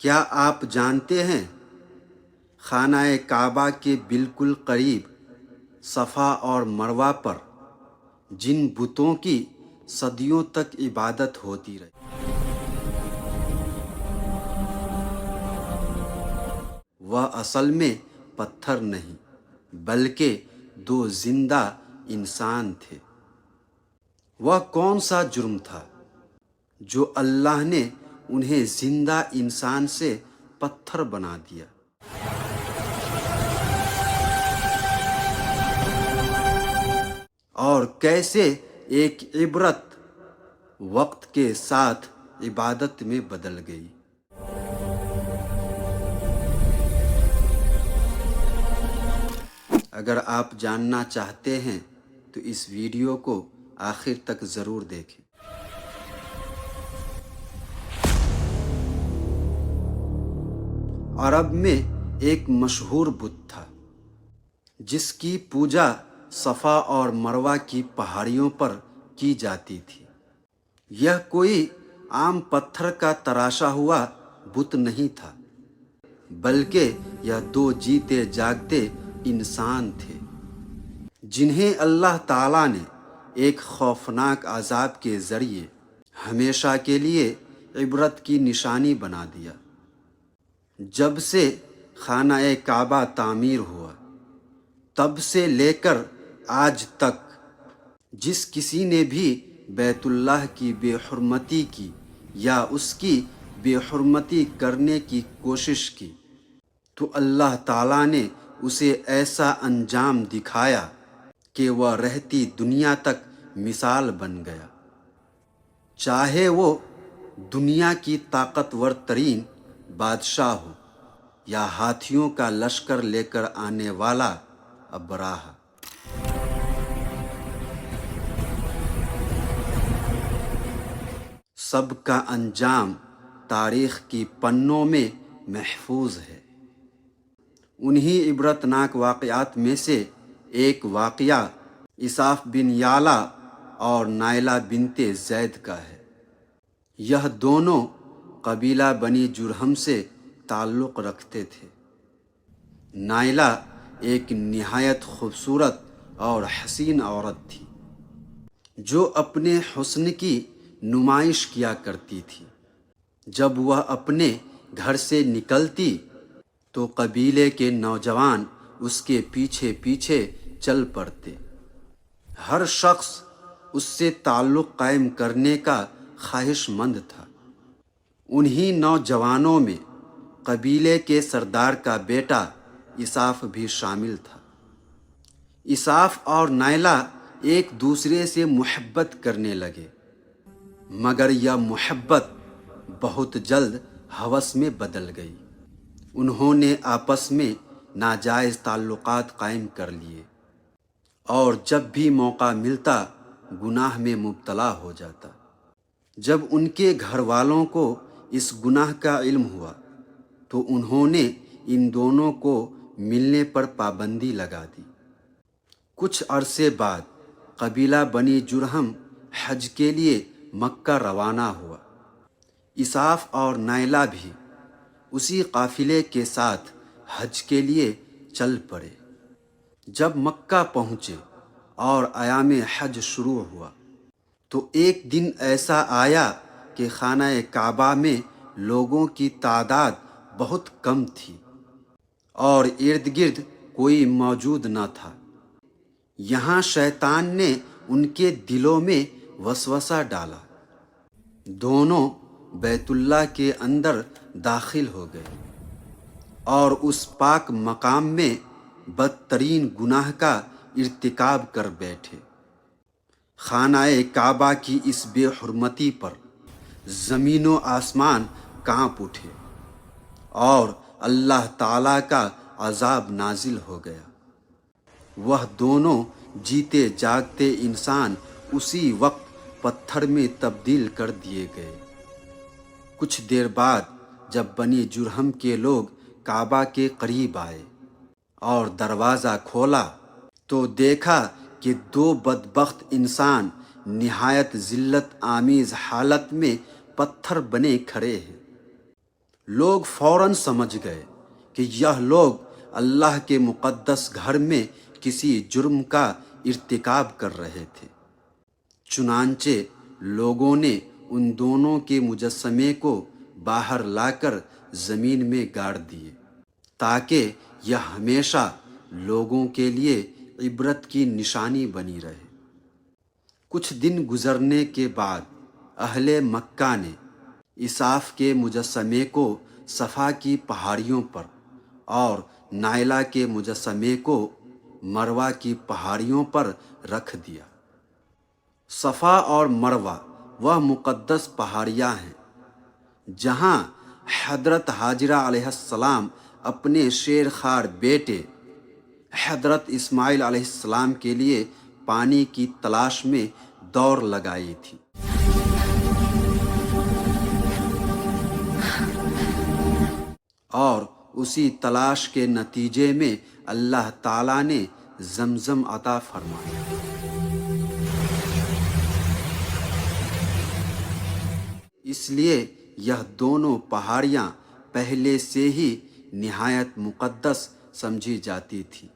کیا آپ جانتے ہیں خانہ کعبہ کے بالکل قریب صفا اور مروہ پر جن بتوں کی صدیوں تک عبادت ہوتی رہی، وہ اصل میں پتھر نہیں بلکہ دو زندہ انسان تھے۔ وہ کون سا جرم تھا جو اللہ نے انہیں زندہ انسان سے پتھر بنا دیا؟ اور کیسے ایک عبرت وقت کے ساتھ عبادت میں بدل گئی؟ اگر آپ جاننا چاہتے ہیں تو اس ویڈیو کو آخر تک ضرور دیکھیں۔ عرب میں ایک مشہور بت تھا جس کی پوجا صفا اور مروہ کی پہاڑیوں پر کی جاتی تھی۔ یہ کوئی عام پتھر کا تراشا ہوا بت نہیں تھا، بلکہ یہ دو جیتے جاگتے انسان تھے جنہیں اللہ تعالیٰ نے ایک خوفناک عذاب کے ذریعے ہمیشہ کے لیے عبرت کی نشانی بنا دیا۔ جب سے خانہ کعبہ تعمیر ہوا تب سے لے کر آج تک جس کسی نے بھی بیت اللہ کی بے حرمتی کی یا اس کی بے حرمتی کرنے کی کوشش کی تو اللہ تعالیٰ نے اسے ایسا انجام دکھایا کہ وہ رہتی دنیا تک مثال بن گیا، چاہے وہ دنیا کی طاقتور ترین بادشاہ ہو یا ہاتھیوں کا لشکر لے کر آنے والا ابراہ۔ سب کا انجام تاریخ کی پنوں میں محفوظ ہے۔ انہی عبرتناک واقعات میں سے ایک واقعہ اساف بن یعلا اور نائلہ بنت زید کا ہے۔ یہ دونوں قبیلہ بنی جرہم سے تعلق رکھتے تھے۔ نائلہ ایک نہایت خوبصورت اور حسین عورت تھی جو اپنے حسن کی نمائش کیا کرتی تھی۔ جب وہ اپنے گھر سے نکلتی تو قبیلے کے نوجوان اس کے پیچھے پیچھے چل پڑتے۔ ہر شخص اس سے تعلق قائم کرنے کا خواہش مند تھا۔ انہی نوجوانوں میں قبیلے کے سردار کا بیٹا اساف بھی شامل تھا۔ اساف اور نائلہ ایک دوسرے سے محبت کرنے لگے، مگر یہ محبت بہت جلد ہوس میں بدل گئی۔ انہوں نے آپس میں ناجائز تعلقات قائم کر لیے اور جب بھی موقع ملتا گناہ میں مبتلا ہو جاتا۔ جب ان کے گھر والوں کو اس گناہ کا علم ہوا تو انہوں نے ان دونوں کو ملنے پر پابندی لگا دی۔ کچھ عرصے بعد قبیلہ بنی جرہم حج کے لیے مکہ روانہ ہوا۔ اساف اور نائلہ بھی اسی قافلے کے ساتھ حج کے لیے چل پڑے۔ جب مکہ پہنچے اور ایام حج شروع ہوا تو ایک دن ایسا آیا کہ خانہ کعبہ میں لوگوں کی تعداد بہت کم تھی اور ارد گرد کوئی موجود نہ تھا۔ یہاں شیطان نے ان کے دلوں میں وسوسہ ڈالا۔ دونوں بیت اللہ کے اندر داخل ہو گئے اور اس پاک مقام میں بدترین گناہ کا ارتکاب کر بیٹھے۔ خانہ کعبہ کی اس بے حرمتی پر زمین و آسمان کانپ اٹھے اور اللہ تعالیٰ کا عذاب نازل ہو گیا۔ وہ دونوں جیتے جاگتے انسان اسی وقت پتھر میں تبدیل کر دیے گئے۔ کچھ دیر بعد جب بنی جرہم کے لوگ کعبہ کے قریب آئے اور دروازہ کھولا تو دیکھا کہ دو بدبخت انسان نہایت ذلت آمیز حالت میں پتھر بنے کھڑے ہیں۔ لوگ فوراً سمجھ گئے کہ یہ لوگ اللہ کے مقدس گھر میں کسی جرم کا ارتکاب کر رہے تھے۔ چنانچہ لوگوں نے ان دونوں کے مجسمے کو باہر لا کر زمین میں گاڑ دیے تاکہ یہ ہمیشہ لوگوں کے لیے عبرت کی نشانی بنی رہے۔ کچھ دن گزرنے کے بعد اہل مکہ نے اساف کے مجسمے کو صفا کی پہاڑیوں پر اور نائلہ کے مجسمے کو مروہ کی پہاڑیوں پر رکھ دیا۔ صفا اور مروہ وہ مقدس پہاڑیاں ہیں جہاں حضرت حاجرہ علیہ السلام اپنے شیرخوار بیٹے حضرت اسماعیل علیہ السلام کے لیے پانی کی تلاش میں دوڑ لگائی تھی۔ اور اسی تلاش کے نتیجے میں اللہ تعالیٰ نے زمزم عطا فرمایا۔ اس لیے یہ دونوں پہاڑیاں پہلے سے ہی نہایت مقدس سمجھی جاتی تھی۔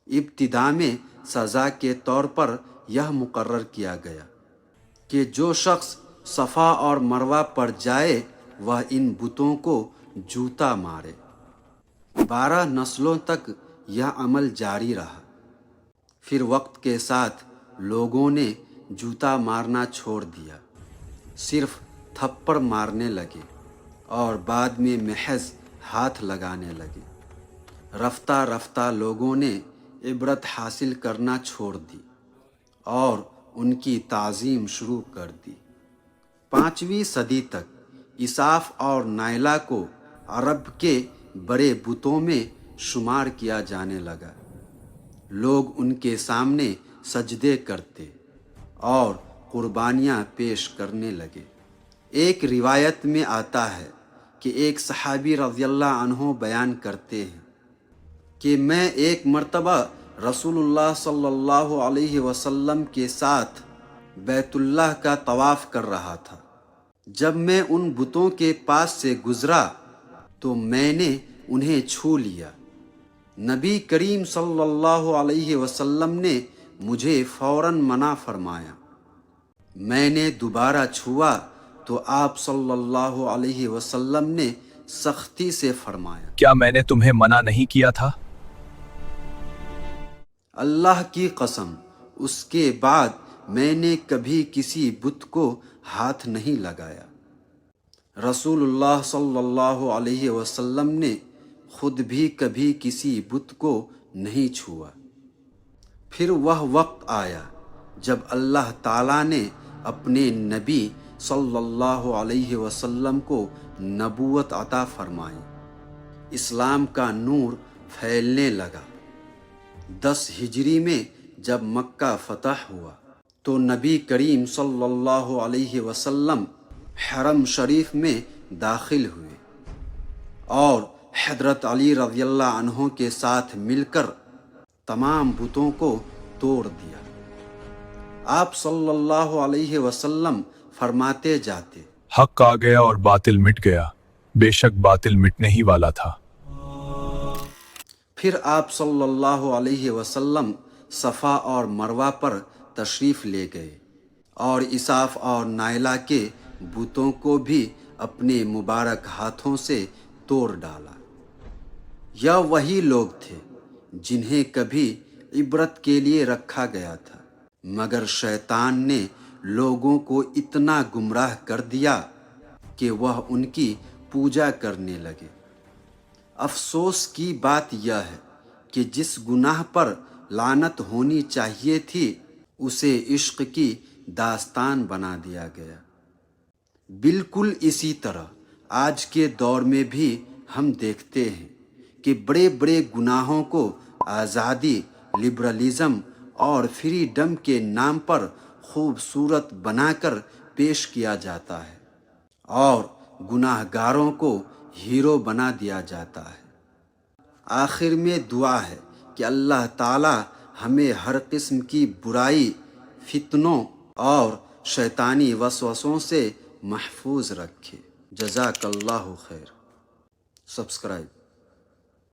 ابتدا میں سزا کے طور پر یہ مقرر کیا گیا کہ جو شخص صفا اور مروہ پر جائے وہ ان بتوں کو جوتا مارے۔ 12 نسلوں تک یہ عمل جاری رہا۔ پھر وقت کے ساتھ لوگوں نے جوتا مارنا چھوڑ دیا، صرف تھپڑ مارنے لگے اور بعد میں محض ہاتھ لگانے لگے۔ رفتہ رفتہ لوگوں نے عبرت حاصل کرنا چھوڑ دی اور ان کی تعظیم شروع کر دی۔ 5ویں صدی تک اساف اور نائلہ کو عرب کے بڑے بتوں میں شمار کیا جانے لگا۔ لوگ ان کے سامنے سجدے کرتے اور قربانیاں پیش کرنے لگے۔ ایک روایت میں آتا ہے کہ ایک صحابی رضی اللہ عنہ بیان کرتے ہیں کہ میں ایک مرتبہ رسول اللہ صلی اللہ علیہ وسلم کے ساتھ بیت اللہ کا طواف کر رہا تھا۔ جب میں ان بتوں کے پاس سے گزرا تو میں نے انہیں چھو لیا۔ نبی کریم صلی اللہ علیہ وسلم نے مجھے فوراً منع فرمایا۔ میں نے دوبارہ چھوا تو آپ صلی اللہ علیہ وسلم نے سختی سے فرمایا، کیا میں نے تمہیں منع نہیں کیا تھا؟ اللہ کی قسم اس کے بعد میں نے کبھی کسی بت کو ہاتھ نہیں لگایا۔ رسول اللہ صلی اللہ علیہ وسلم نے خود بھی کبھی کسی بت کو نہیں چھوا۔ پھر وہ وقت آیا جب اللہ تعالیٰ نے اپنے نبی صلی اللہ علیہ وسلم کو نبوت عطا فرمائی۔ اسلام کا نور پھیلنے لگا۔ 10 ہجری میں جب مکہ فتح ہوا تو نبی کریم صلی اللہ علیہ وسلم حرم شریف میں داخل ہوئے اور حضرت علی رضی اللہ عنہ کے ساتھ مل کر تمام بتوں کو توڑ دیا۔ آپ صلی اللہ علیہ وسلم فرماتے جاتے، حق آ گیا اور باطل مٹ گیا، بے شک باطل مٹنے ہی والا تھا۔ پھر آپ صلی اللہ علیہ وسلم صفا اور مروہ پر تشریف لے گئے اور اساف اور نائلہ کے بتوں کو بھی اپنے مبارک ہاتھوں سے توڑ ڈالا۔ یہ وہی لوگ تھے جنہیں کبھی عبرت کے لیے رکھا گیا تھا، مگر شیطان نے لوگوں کو اتنا گمراہ کر دیا کہ وہ ان کی پوجا کرنے لگے۔ افسوس کی بات یہ ہے کہ جس گناہ پر لعنت ہونی چاہیے تھی اسے عشق کی داستان بنا دیا گیا۔ بالکل اسی طرح آج کے دور میں بھی ہم دیکھتے ہیں کہ بڑے بڑے گناہوں کو آزادی، لبرلزم اور فریڈم کے نام پر خوبصورت بنا کر پیش کیا جاتا ہے اور گناہ گاروں کو ہیرو بنا دیا جاتا ہے۔ آخر میں دعا ہے کہ اللہ تعالی ہمیں ہر قسم کی برائی، فتنوں اور شیطانی وسوسوں سے محفوظ رکھے۔ جزاک اللہ خیر. سبسکرائب.